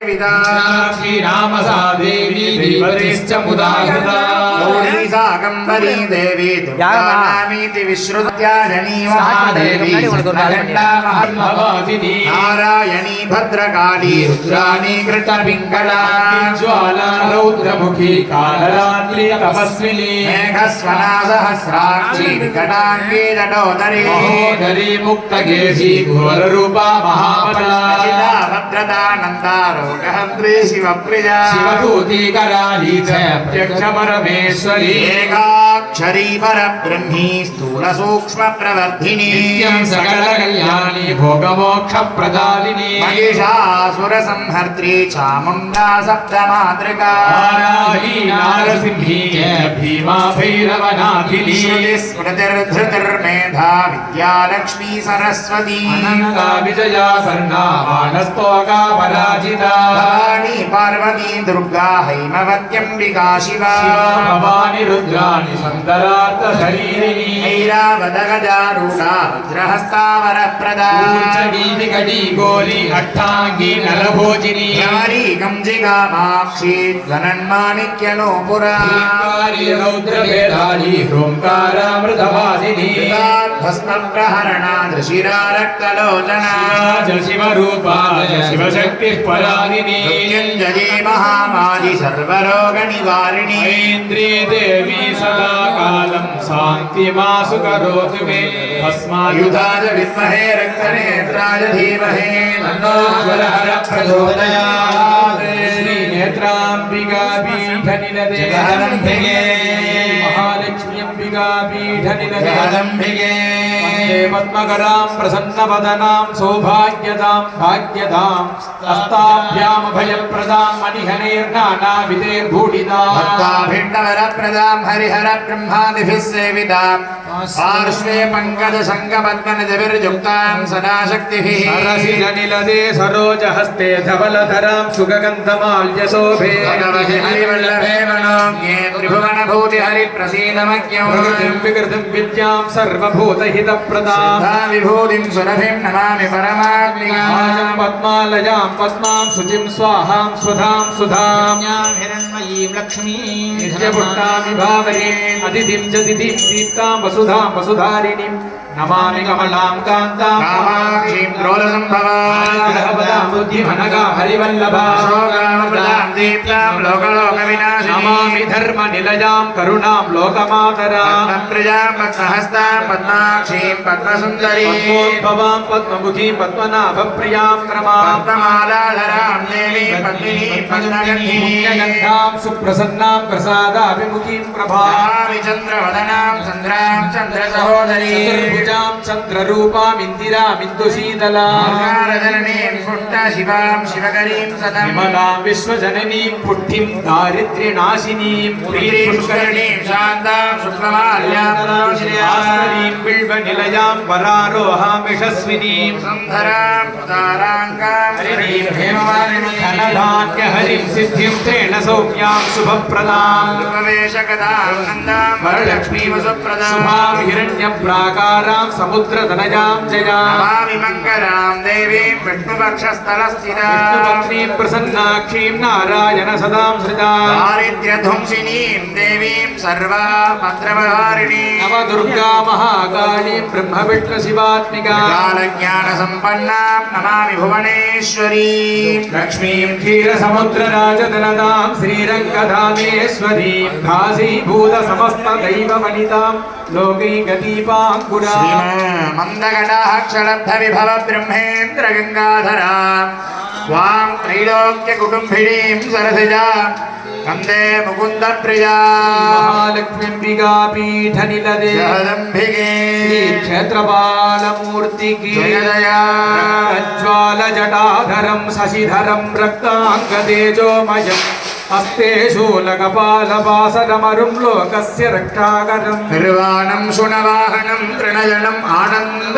श्रीरामसा देवी देवतेश्च मुदाहृता गौरी साकम्बरी देवी दुर्गानामीति विश्रुत्याजनी महादेवी भवादिनी नारायणी भद्रकाली रुद्राणी कृतपिङ्गला ज्वाला रौद्रमुखी कालरात्रि तपस्विनी मेघस्वना सहस्राक्षी विकटाङ्गी जटोदरी महोदरी मुक्तकेशी घोररूपा महाबला भद्रदानन्दा रोगहन्त्री शिवप्रिया शिवदूतीकराली च प्रत्यक्षपरमेश्वरी एकाक्षरी परब्रह्मी स्थूलसूक्ष्मप्रवर्धिनी नित्यं सकलकल्याणी भोगमोक्षप्रदायिनी महिषासुरसंहर्त्री चामुण्डा सप्तमातृका वाराही नारसिंही च भीमा भैरवनाथिनी स्मृतिर्धृतिर्मेधा विद्यालक्ष्मी सरस्वती अनन्ता विजया सर्णा मानस्तोका पराजिता भवानी पार्वती दुर्गा हैमवत्यम्बिका शिवा भवानी रुद्राणि सन्दरार्थशरीरिणी ऐरावतगजारूढा वज्रहस्तावरप्रदा कटी गोली अट्टाङ्गी नलभोजिनी भ्रमरी कञ्जिकामाक्षी धनन्माणिक्यनूपुरा रौद्रभेदाली ह्रोङ्कारामृतवासिनी भस्मप्रहरणा दृशिरा रक्तलोचना शिवरूपा शिवशक्तिः परादिनी मृत्युञ्जयी महामारी सर्वरोगनिवारिणी ऐन्द्री देवी सदा कालं शान्तिमासु करोतु मे युधाय विद्महे रक्तनेत्राय धीमहि तन्नो हरः प्रचोदयात् श्रीनेत्राम्बिका पीठनिलदे जगदम्बिके महालक्ष्मी अम्बिका पीठनिलदे जगदम्बिके पद्मकरां प्रसन्नवदनां सौभाग्यदां भाग्यदां हस्ताभ्यां भयप्रदां मणिहनैर्नानाविधैर्भूषितां भक्ताभिण्डवरप्रदां हरिहरब्रह्मादिभिः सेवितां पार्श्वे पङ्कजशङ्खपद्मनिधिभिर्युक्तां सदा शक्तिभिः सरसिजनिलदे सरोजहस्ते धवलधरां सुगन्धमाल्यशोभे हरिवल्लभे मनोज्ञे त्रिभुवनभूतिहरिप्रसीदमज्ञौ प्रकृतिं विकृतिं विद्यां सर्वभूतहितप्रदां विभूतिं सुरभिं नमामि परमात्मिकां पद्मालयां पद्मां शुचिं स्वाहां स्वधां सुधां हिरण्मयीं लक्ष्मीं नित्यपुट्टामि भावये अतिथिं च तिथिं दीप्तां वसुधां वसुधारिणीं नमामि कमलां कान्तां कामाक्षीं क्रोधसम्भवां बुद्धिमनगा हरिवल्लभां शोकामृतां दीप्तां लोकलोकविनाशिनीं नमामि धर्मनिलयां करुणां लोकमातरां पद्मप्रियां पद्महस्तां पद्माक्षीं पद्मसुन्दरीं पद्मोद्भवां पद्ममुखीं पद्मनाभप्रियां क्रमां पद्ममालाधरां देवीं पद्मिनीं पद्मगन्धीं गन्धां सुप्रसन्नां प्रसादाभिमुखीं प्रभां नमामि चन्द्रवदनां चन्द्रां चन्द्रसहोदरीं चतुर्भुजां चन्द्ररूपाम् इन्दिरामिन्दुशीतलां ओंकारधरणीं पुट्टशिवां शिवकरीं सतं विमलां विश्वजननीं पुट्ठिं दारिद्र्यनाशिनीं पुष्करणीं शान्तां शुक्लमाल्यां आस्मरीं बिल्वनिलयां वरारोहां यशस्विनीं सुन्दरां उदाराङ्गां हरिणीं हेमवारिणीं धनधान्यहरिं सिद्धिं तेन सौम्यां शुभप्रदां रूपवेशकदां नन्दां वरलक्ष्मीं वसुप्रदां शुभां हिरण्यप्राकारां समुद्रतनयां जयां नमामि मङ्गलां देवीं विष्णुपक्षस्थलस्थितां विष्णुपत्नीं प्रसन्नाक्षीं नारायण सदां सृजां दारिद्र्यध्वंसिनीं देवीं सर्वाभद्रवहारिणीं नवदुर्गा महाकालीं ब्रह्मविष्णुशिवात्मिकां कालज्ञानसम्पन्नां नमामि भुवनेश्वरीं लक्ष्मीं क्षीरसमुद्रराजधनदां श्रीरङ्गधामेश्वरीं घासीभूतसमस्तदैववनितां लोकैकदीपाङ्कुरां मन्दकटाक्षलब्धविभव ब्रह्मेन्द्र गङ्गाधरा स्वां त्रैलोक्यकुटुम्बिनीं सरसिजा वन्दे मुकुन्दप्रिया महालक्ष्मीम्बिका पीठनिलदे जगदम्बिके क्षेत्रपालमूर्तिकी जय जया प्रज्वालजटाधरं शशिधरं रक्ताङ्गतेजोमयम् हस्ते शूलकपालपासरमरुं लोकस्य रक्षाकरम् निर्वाणं शुनवाहनं तृणजनम् आनन्द